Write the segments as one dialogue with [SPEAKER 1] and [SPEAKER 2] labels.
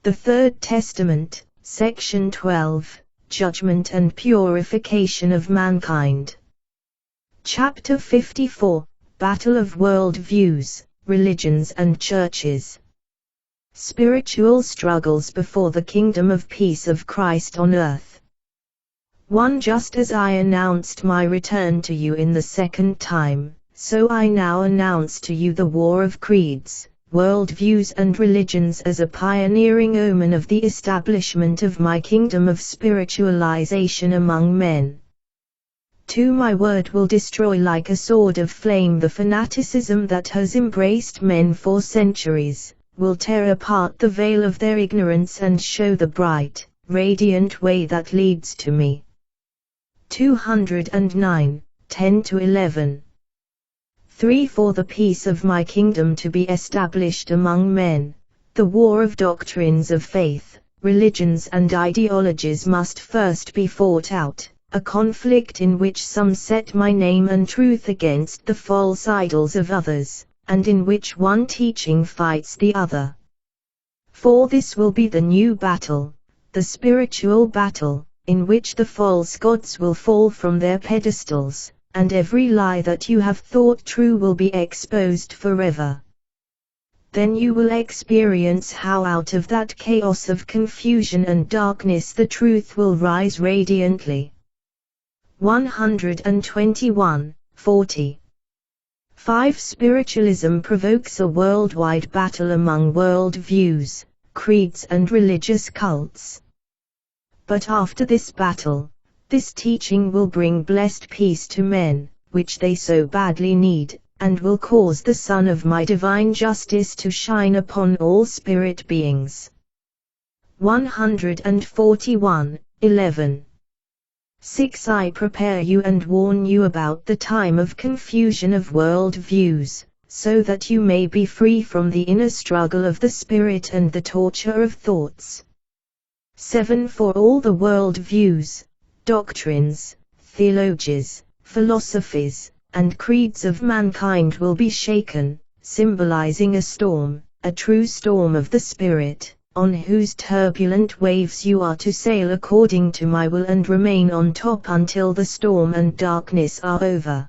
[SPEAKER 1] The Third Testament, Section 12, Judgment and Purification of Mankind. Chapter 54, Battle of World Views, Religions and Churches. Spiritual Struggles before the Kingdom of Peace of Christ on Earth. 1. Just as I announced my return to you in the second time, so I now announce to you the war of creeds, worldviews and religions as a pioneering omen of the establishment of my kingdom of spiritualization among men. 2. My word will destroy like a sword of flame the fanaticism that has embraced men for centuries, will tear apart the veil of their ignorance and show the bright, radiant way that leads to me. 209, 10-11. 3. For the peace of my kingdom to be established among men, the war of doctrines of faith, religions and ideologies must first be fought out, a conflict in which some set my name and truth against the false idols of others, and in which one teaching fights the other. For this will be the new battle, the spiritual battle, in which the false gods will fall from their pedestals, and every lie that you have thought true will be exposed forever. Then you will experience how out of that chaos of confusion and darkness the truth will rise radiantly. 121, 40. 5. Spiritualism provokes a worldwide battle among world views, creeds and religious cults. But after this battle, this teaching will bring blessed peace to men, which they so badly need, and will cause the sun of my divine justice to shine upon all spirit beings. 141, 11. 6. I prepare you and warn you about the time of confusion of world views, so that you may be free from the inner struggle of the spirit and the torture of thoughts. 7. For all the world views, doctrines, theologies, philosophies, and creeds of mankind will be shaken, symbolizing a storm, a true storm of the Spirit, on whose turbulent waves you are to sail according to my will and remain on top until the storm and darkness are over.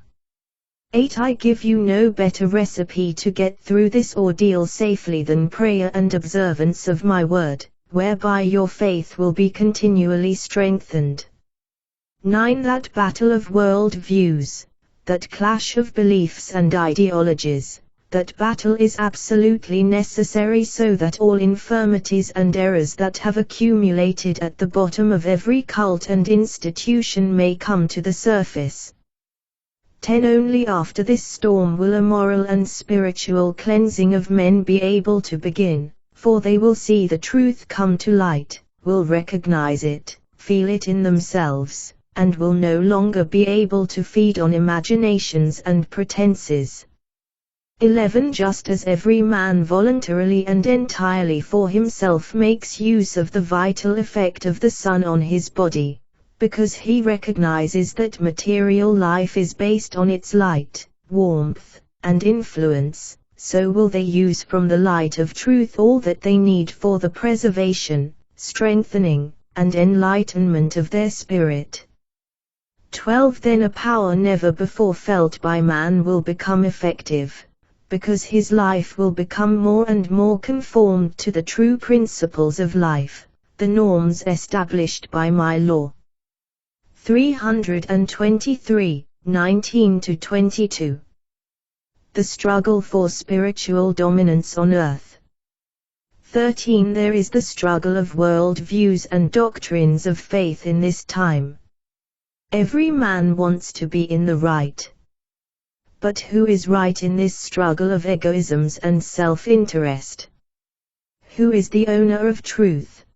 [SPEAKER 1] 8. I give you no better recipe to get through this ordeal safely than prayer and observance of my word, whereby your faith will be continually strengthened. 9. That battle of world views, that clash of beliefs and ideologies, that battle is absolutely necessary so that all infirmities and errors that have accumulated at the bottom of every cult and institution may come to the surface. 10. Only after this storm will a moral and spiritual cleansing of men be able to begin, for they will see the truth come to light, will recognize it, feel it in themselves, and will no longer be able to feed on imaginations and pretenses. 11. Just as every man voluntarily and entirely for himself makes use of the vital effect of the sun on his body, because he recognizes that material life is based on its light, warmth, and influence, so will they use from the light of truth all that they need for the preservation, strengthening, and enlightenment of their spirit. 12. Then a power never before felt by man will become effective, because his life will become more and more conformed to the true principles of life, the norms established by my law. 323, 19-22. The struggle for spiritual dominance on earth. 13. There is the struggle of world views and doctrines of faith in this time. Every man wants to be in the right. But who is right in this struggle of egoisms and self-interest? Who is the owner of truth?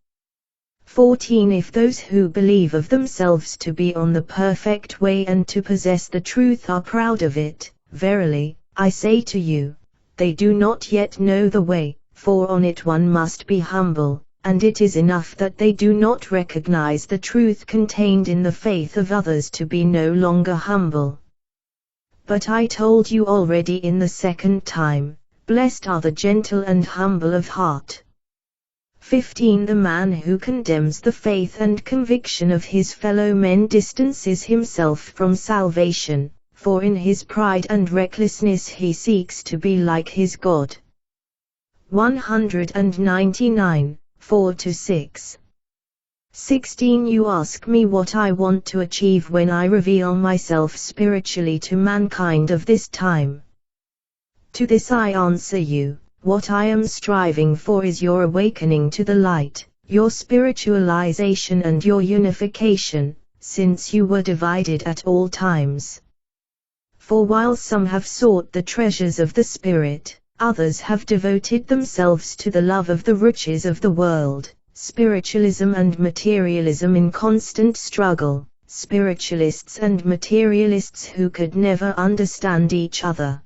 [SPEAKER 1] 14. If those who believe of themselves to be on the perfect way and to possess the truth are proud of it, verily, I say to you, they do not yet know the way, for on it one must be humble, and it is enough that they do not recognize the truth contained in the faith of others to be no longer humble. But I told you already in the second time, blessed are the gentle and humble of heart. 15. The man who condemns the faith and conviction of his fellow men distances himself from salvation, for in his pride and recklessness he seeks to be like his God. 199, 4-6. 16. You ask me what I want to achieve when I reveal myself spiritually to mankind of this time. To this I answer you, what I am striving for is your awakening to the light, your spiritualization and your unification, since you were divided at all times. For while some have sought the treasures of the Spirit, others have devoted themselves to the love of the riches of the world, spiritualism and materialism in constant struggle, spiritualists and materialists who could never understand each other.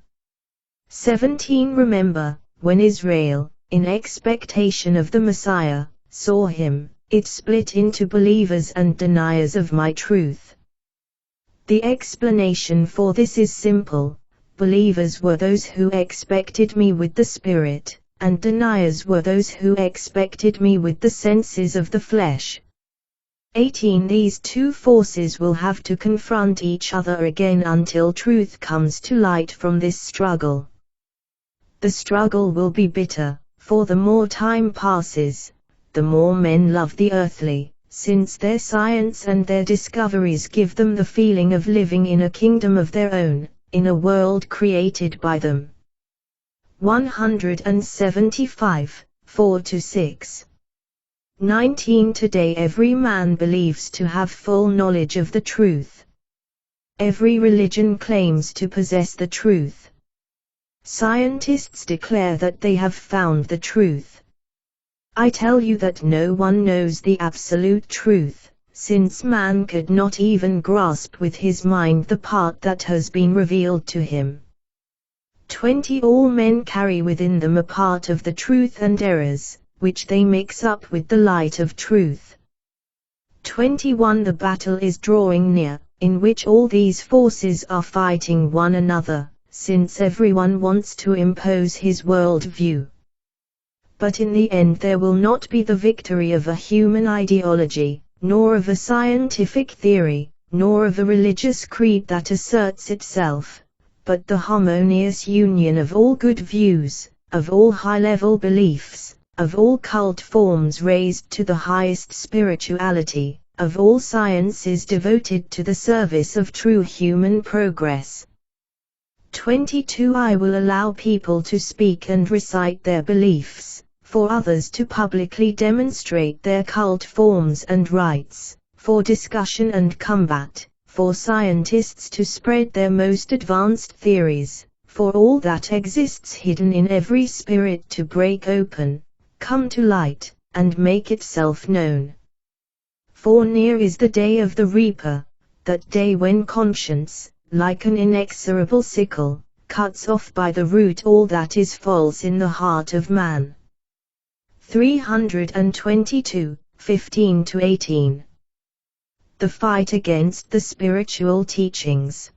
[SPEAKER 1] 17. Remember, when Israel, in expectation of the Messiah, saw him, it split into believers and deniers of my truth. The explanation for this is simple. Believers were those who expected me with the Spirit, and deniers were those who expected me with the senses of the flesh. 18. These two forces will have to confront each other again until truth comes to light from this struggle. The struggle will be bitter, for the more time passes, the more men love the earthly, since their science and their discoveries give them the feeling of living in a kingdom of their own, in a world created by them. 175, 4-6. 19. Today every man believes to have full knowledge of the truth. Every religion claims to possess the truth. Scientists declare that they have found the truth. I tell you that no one knows the absolute truth, since man could not even grasp with his mind the part that has been revealed to him. 20. All men carry within them a part of the truth and errors, which they mix up with the light of truth. 21. The battle is drawing near, in which all these forces are fighting one another, since everyone wants to impose his world view. But in the end there will not be the victory of a human ideology, nor of a scientific theory, nor of a religious creed that asserts itself, but the harmonious union of all good views, of all high-level beliefs, of all cult forms raised to the highest spirituality, of all sciences devoted to the service of true human progress. 22. I will allow people to speak and recite their beliefs, for others to publicly demonstrate their cult forms and rites, for discussion and combat, for scientists to spread their most advanced theories, for all that exists hidden in every spirit to break open, come to light, and make itself known. For near is the day of the reaper, that day when conscience, like an inexorable sickle, cuts off by the root all that is false in the heart of man. 322, 15-18. The fight against the spiritual teachings.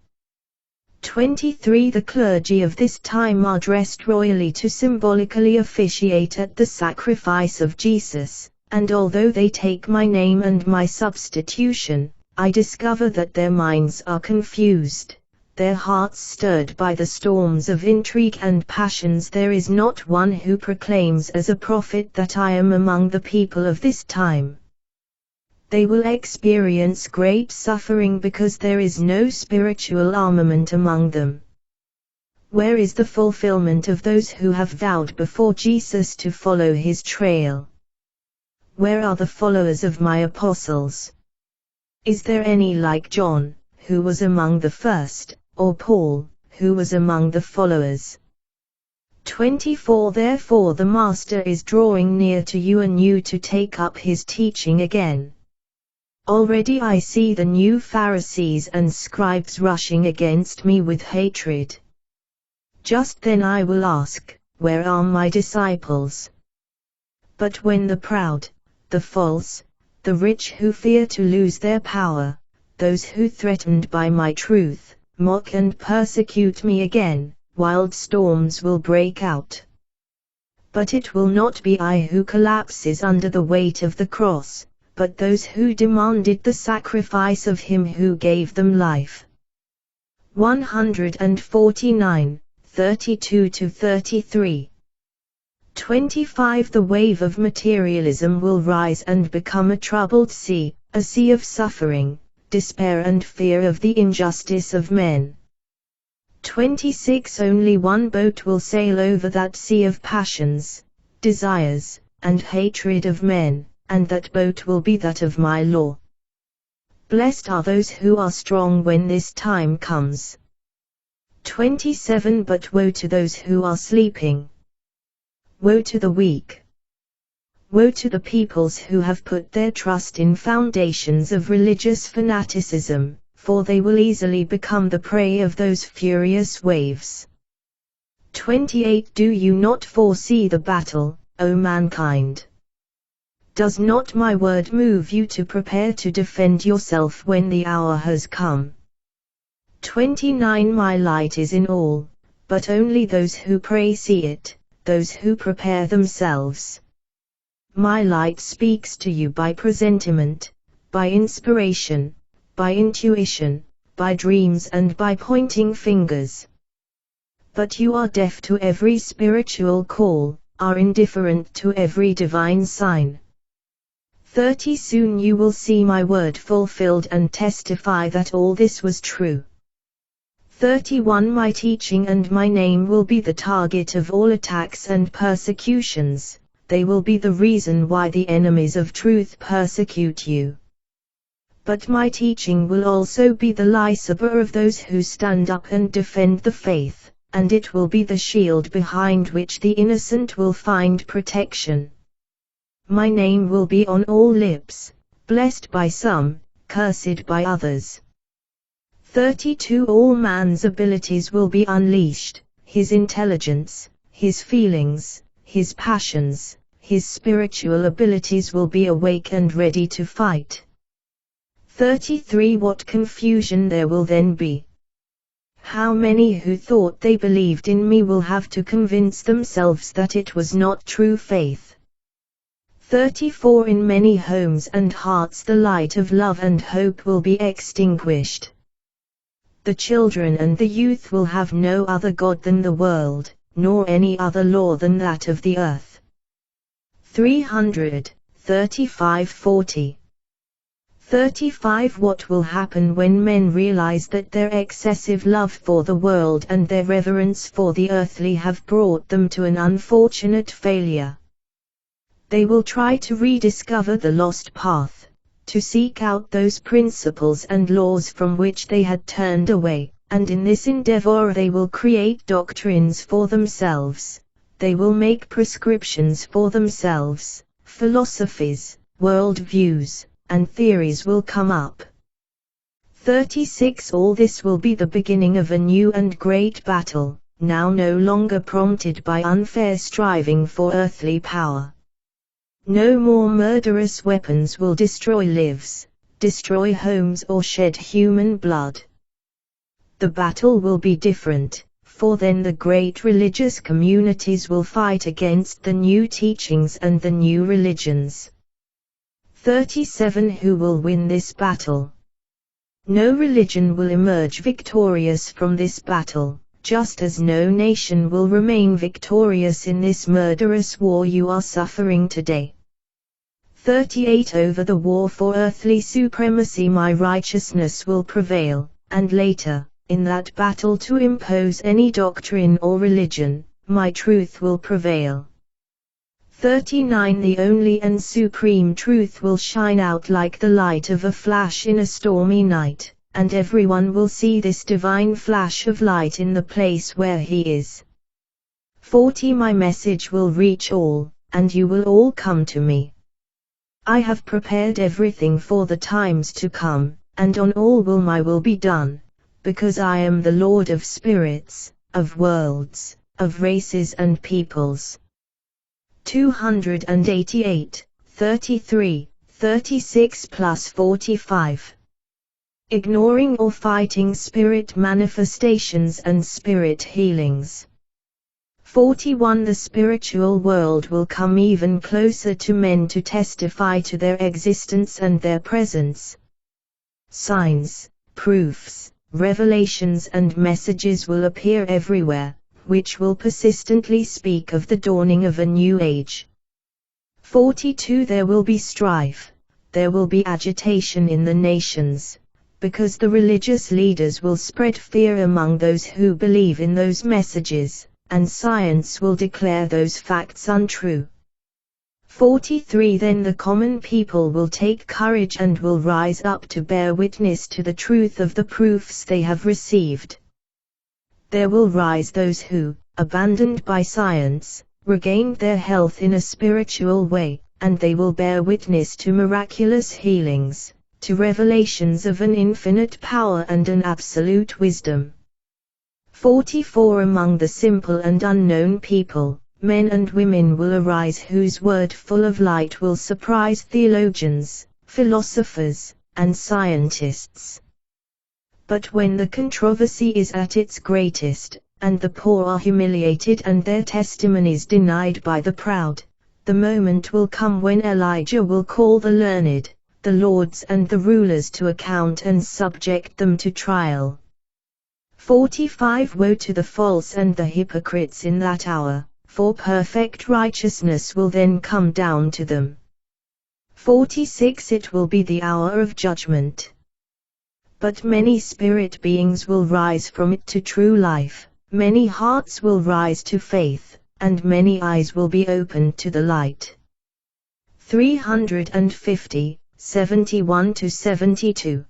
[SPEAKER 1] 23. The clergy of this time are dressed royally to symbolically officiate at the sacrifice of Jesus, and although they take my name and my substitution, I discover that their minds are confused, their hearts stirred by the storms of intrigue and passions. There is not one who proclaims as a prophet that I am among the people of this time. They will experience great suffering because there is no spiritual armament among them. Where is the fulfillment of those who have vowed before Jesus to follow his trail? Where are the followers of my apostles? Is there any like John, who was among the first, or Paul, who was among the followers? 24. Therefore the Master is drawing near to you anew to take up his teaching again. Already I see the new Pharisees and scribes rushing against me with hatred. Just then I will ask, where are my disciples? But when the proud, the false, the rich who fear to lose their power, those who threatened by my truth, mock and persecute me again, wild storms will break out. But it will not be I who collapses under the weight of the cross, but those who demanded the sacrifice of him who gave them life. 149, 32-33. 25. The wave of materialism will rise and become a troubled sea, a sea of suffering, despair and fear of the injustice of men. 26. Only one boat will sail over that sea of passions, desires, and hatred of men, and that boat will be that of my law. Blessed are those who are strong when this time comes. 27. But woe to those who are sleeping. Woe to the weak. Woe to the peoples who have put their trust in foundations of religious fanaticism, for they will easily become the prey of those furious waves. 28. Do you not foresee the battle, O mankind? Does not my word move you to prepare to defend yourself when the hour has come? 29. My light is in all, but only those who pray see it, those who prepare themselves. My light speaks to you by presentiment, by inspiration, by intuition, by dreams and by pointing fingers. But you are deaf to every spiritual call, are indifferent to every divine sign. 30. Soon you will see my word fulfilled and testify that all this was true. 31. My teaching and my name will be the target of all attacks and persecutions, they will be the reason why the enemies of truth persecute you. But my teaching will also be the licber of those who stand up and defend the faith, and it will be the shield behind which the innocent will find protection. My name will be on all lips, blessed by some, cursed by others. 32. All man's abilities will be unleashed, his intelligence, his feelings, his passions, his spiritual abilities will be awake and ready to fight. 33. What confusion there will then be! How many who thought they believed in me will have to convince themselves that it was not true faith. 34. In many homes and hearts the light of love and hope will be extinguished. The children and the youth will have no other God than the world, nor any other law than that of the earth. 335-40. 35. What will happen when men realize that their excessive love for the world and their reverence for the earthly have brought them to an unfortunate failure? They will try to rediscover the lost path, to seek out those principles and laws from which they had turned away, and in this endeavor they will create doctrines for themselves, they will make prescriptions for themselves, philosophies, world views, and theories will come up. 36. All this will be the beginning of a new and great battle, now no longer prompted by unfair striving for earthly power. No more murderous weapons will destroy lives, destroy homes or shed human blood. The battle will be different, for then the great religious communities will fight against the new teachings and the new religions. 37. Who will win this battle? No religion will emerge victorious from this battle, just as no nation will remain victorious in this murderous war you are suffering today. 38. Over the war for earthly supremacy my righteousness will prevail, and later, in that battle to impose any doctrine or religion, my truth will prevail. 39. The only and supreme truth will shine out like the light of a flash in a stormy night, and everyone will see this divine flash of light in the place where he is. 40. My message will reach all, and you will all come to me. I have prepared everything for the times to come, and on all will my will be done, because I am the Lord of spirits, of worlds, of races and peoples. 288, 33, 36+45. Ignoring or fighting spirit manifestations and spirit healings. 41 The spiritual world will come even closer to men to testify to their existence and their presence. Signs, proofs, revelations and messages will appear everywhere, which will persistently speak of the dawning of a new age. 42 There will be strife, there will be agitation in the nations, because the religious leaders will spread fear among those who believe in those messages, and science will declare those facts untrue. 43 Then the common people will take courage and will rise up to bear witness to the truth of the proofs they have received. There will rise those who, abandoned by science, regained their health in a spiritual way, and they will bear witness to miraculous healings, to revelations of an infinite power and an absolute wisdom. 44 Among the simple and unknown people, men and women will arise whose word full of light will surprise theologians, philosophers, and scientists. But when the controversy is at its greatest, and the poor are humiliated and their testimonies denied by the proud, the moment will come when Elijah will call the learned, the lords and the rulers to account and subject them to trial. 45 Woe to the false and the hypocrites in that hour, for perfect righteousness will then come down to them. 46 It will be the hour of judgment. But many spirit beings will rise from it to true life, many hearts will rise to faith, and many eyes will be opened to the light. 350, 71-72